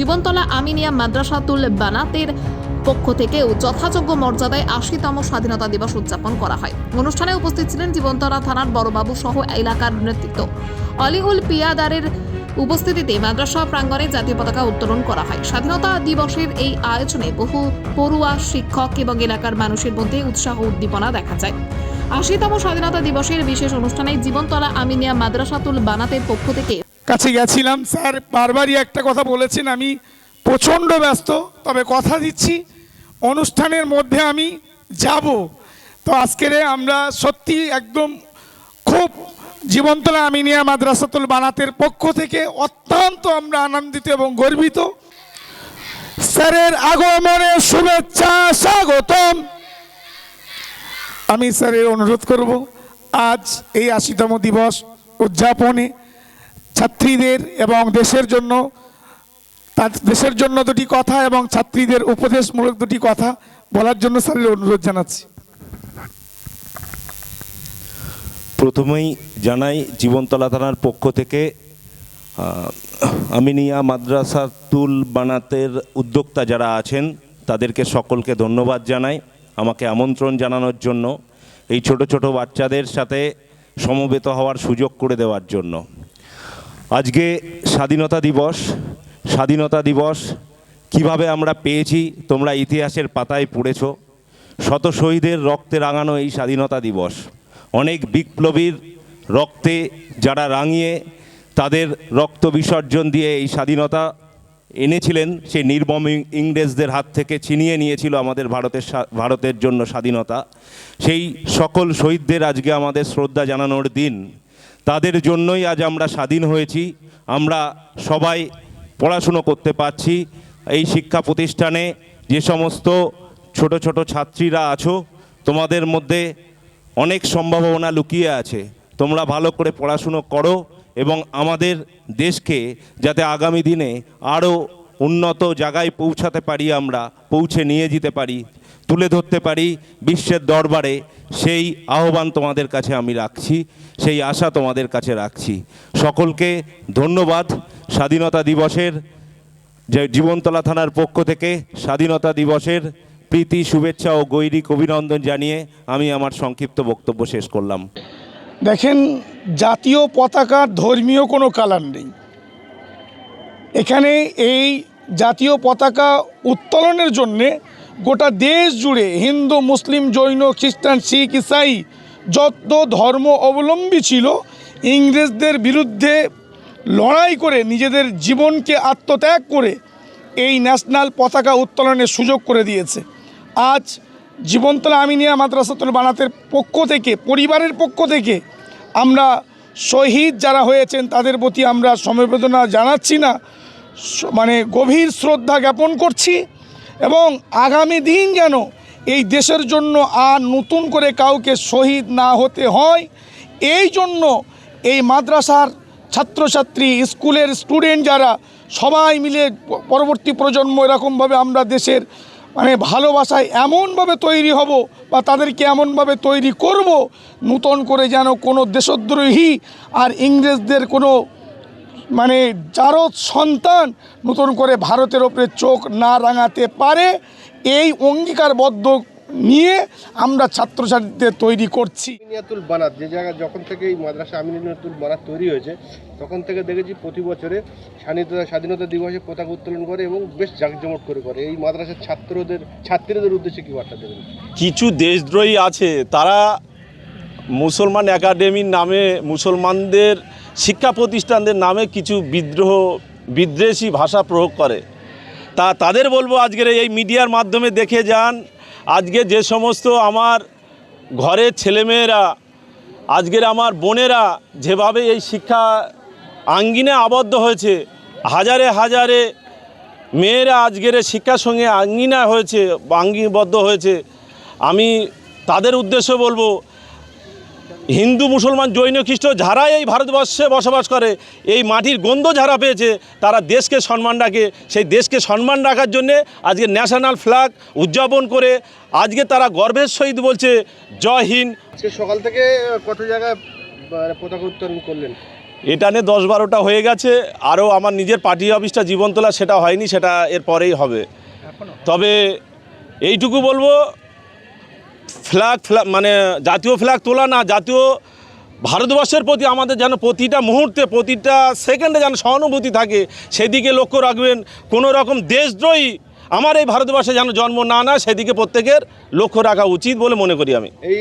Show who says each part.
Speaker 1: জীবনতলা আমিনিয়া মাদ্রাসাতুল বানাতের পক্ষ থেকেও যথাযোগ্য মর্যাদায় ৮০তম স্বাধীনতা দিবস উদযাপন করা হয়। অনুষ্ঠানে উপস্থিত ছিলেন জীবনতলা থানার বড়বাবু সহ এলাকার নেতৃত্ব। অলিউল পিয়াদারের উপস্থিতিতে মাদ্রাসা প্রাঙ্গণে জাতীয় পতাকা উত্তোলন করা হয়। স্বাধীনতা দিবসের এই আয়োজনে বহু পড়ুয়া, শিক্ষক এবং এলাকার মানুষের মধ্যে উৎসাহ উদ্দীপনা দেখা যায়। ৮০তম স্বাধীনতা দিবসের বিশেষ অনুষ্ঠানে জীবনতলা আমিনিয়া মাদ্রাসাতুল বানাতের পক্ষ থেকে
Speaker 2: কাছে গেছিলাম। স্যার বারবারই একটা কথা বলেছেন, আমি প্রচণ্ড ব্যস্ত, তবে কথা দিচ্ছি অনুষ্ঠানের মধ্যে আমি যাব। তো আজকের আমরা সত্যি একদম খুব জীবনতলা আমিনিয়া মাদ্রাসাতুল বানাতের পক্ষ থেকে অত্যন্ত আমরা আনন্দিত এবং গর্বিত। স্যারের আগমনের শুভেচ্ছা, স্বাগতম। আমি স্যারের অনুরোধ করব আজ এই ৮০তম দিবস উদযাপনে ছাত্রীদের এবং দেশের জন্য দুটি কথা এবং ছাত্রীদের উপদেশমূলক দুটি কথা বলার জন্য স্যারের অনুরোধ জানাচ্ছি।
Speaker 3: প্রথমেই জানাই জীবনতলা থানার পক্ষ থেকে আমিনিয়া মাদ্রাসাতুল বানাতের উদ্যোক্তা যারা আছেন তাদেরকে সকলকে ধন্যবাদ জানাই আমাকে আমন্ত্রণ জানানোর জন্য, এই ছোট ছোট বাচ্চাদের সাথে সমবেত হওয়ার সুযোগ করে দেওয়ার জন্য। আজকে স্বাধীনতা দিবস কিভাবে আমরা পেয়েছি তোমরা ইতিহাসের পাতায় পড়েছ। শত শহীদের রক্তে রাঙানো এই স্বাধীনতা দিবস, অনেক বিপ্লবীর রক্তে যারা রাঙিয়ে তাদের রক্ত বিসর্জন দিয়ে এই স্বাধীনতা এনেছিলেন, সেই নির্মম ইংরেজদের হাত থেকে ছিনিয়ে নিয়েছিল আমাদের ভারতের জন্য স্বাধীনতা। সেই সকল শহীদদের আজকে আমাদের শ্রদ্ধা জানানোর দিন। তাদের জন্যই আজ আমরা স্বাধীন হয়েছি। আমরা সবাই পড়াশুনো করতে পারছি। এই শিক্ষা প্রতিষ্ঠানে যে সমস্ত ছোট ছোট ছাত্রীরা আছো, তোমাদের মধ্যে অনেক সম্ভাবনা লুকিয়ে আছে। তোমরা ভালো করে পড়াশুনো করো এবং আমাদের দেশকে যাতে আগামী দিনে আরও উন্নত জায়গায় পৌঁছাতে পারি, আমরা পৌঁছে নিয়ে যেতে পারি, তুলে ধরতে পারি বিশ্বের দরবারে, সেই আহ্বান তোমাদের কাছে আমি রাখছি, সেই আশা তোমাদের কাছে রাখছি। সকলকে ধন্যবাদ। স্বাধীনতা দিবসের যে জীবনতলা থানার পক্ষ থেকে স্বাধীনতা দিবসের প্রীতি, শুভেচ্ছা ও গৈরিক অভিনন্দন জানিয়ে আমি আমার সংক্ষিপ্ত বক্তব্য শেষ করলাম।
Speaker 2: দেখেন, জাতীয় পতাকার ধর্মীয় কোনো কালার নেই। এখানে এই জাতীয় পতাকা উত্তোলনের জন্যে গোটা দেশ জুড়ে হিন্দু, মুসলিম, জৈন, খ্রিস্টান, শিখ, ইসাই যত ধর্ম অবলম্বী ছিল, ইংরেজদের বিরুদ্ধে লড়াই করে নিজেদের জীবনকে আত্মত্যাগ করে এই ন্যাশনাল পতাকা উত্তোলনের সুযোগ করে দিয়েছে। আজ জীবনতলা আমিনিয়া মাদ্রাসাতুল বানাতের পক্ষ থেকে, পরিবারের পক্ষ থেকে আমরা শহীদ যারা হয়েছেন তাদের প্রতি আমরা সমবেদনা জানাচ্ছি না, গভীর শ্রদ্ধা জ্ঞাপন করছি। এবং আগামী দিন যেন এই দেশের জন্য আর নতুন করে কাউকে শহীদ না হতে হয়, এই জন্য এই মাদ্রাসার ছাত্রছাত্রী, স্কুলের স্টুডেন্ট যারা সবাই মিলে পরবর্তী প্রজন্ম এরকমভাবে আমরা দেশের ভালোবাসায় এমনভাবে তৈরি হব বা তাদেরকে এমনভাবে তৈরি করব নতুন করে যেন কোনো দেশদ্রোহী আর ইংরেজদের কোনো জারদ সন্তান নতুন করে ভারতের ওপরে চোখ না রাঙাতে পারে, এই অঙ্গীকারবদ্ধ নিয়ে আমরা ছাত্রছাত্রীদের তৈরি করছি।
Speaker 4: আমিনিয়াতুল বানাত যে জায়গা, যখন থেকে এই মাদ্রাসা আমিনিয়াতুল বানাত তৈরি হয়েছে তখন থেকে দেখেছি প্রতি বছরে স্বাধীনতা দিবসে পতাকা উত্তোলন করে এবং বেশ জাঁকজমক করে। এই মাদ্রাসার ছাত্রীদের উদ্দেশ্যে কী বার্তা দেবেন?
Speaker 5: কিছু দেশদ্রোহী আছে, তারা মুসলমান একাডেমির নামে, মুসলমানদের শিক্ষা প্রতিষ্ঠানদের নামে কিছু বিদ্বেষী ভাষা প্রয়োগ করে। তাদের বলবো আজকের এই মিডিয়ার মাধ্যমে দেখে যান, আজকে যে সমস্ত আমার ঘরের ছেলেমেয়েরা, আজকের আমার বোনেরা যেভাবে এই শিক্ষা আঙ্গিনে আবদ্ধ হয়েছে, হাজারে হাজারে মেয়েরা আজকের শিক্ষার সঙ্গে আঙ্গিবদ্ধ হয়েছে, আমি তাদের উদ্দেশ্যে বলবো, হিন্দু, মুসলমান, জৈন, খ্রিস্ট যারা এই ভারতবর্ষে বসবাস করে, এই মাটির গন্ধ যারা পেয়েছে, তারা দেশকে সম্মান রাখে। সেই দেশকে সম্মান রাখার জন্যে আজকে ন্যাশনাল ফ্ল্যাগ উদযাপন করে আজকে তারা গর্বের সহিত বলছে জয় হিন্দ।
Speaker 4: সকাল থেকে কত জায়গায় পতাকা উত্তোলন করলেন?
Speaker 5: এটা নিয়ে 10-12টা হয়ে গেছে, আরও আমার নিজের পার্টি অফিসটা জীবনতলা সেটা হয়নি, সেটা এর পরেই হবে। তবে এইটুকু বলবো, ফ্ল্যাগ মানে জাতীয় ফ্ল্যাগ তোলা না, জাতীয় ভারতবর্ষের প্রতি আমাদের যেন প্রতিটা মুহূর্তে প্রতিটা সেকেন্ডে যেন সহানুভূতি থাকে, সেদিকে লক্ষ্য রাখবেন। কোনো রকম দেশদ্রোহী আমার এই ভারতবর্ষে যেন জন্ম না নেয়, সেদিকে প্রত্যেকের লক্ষ্য রাখা উচিত বলে মনে করি আমি।
Speaker 4: এই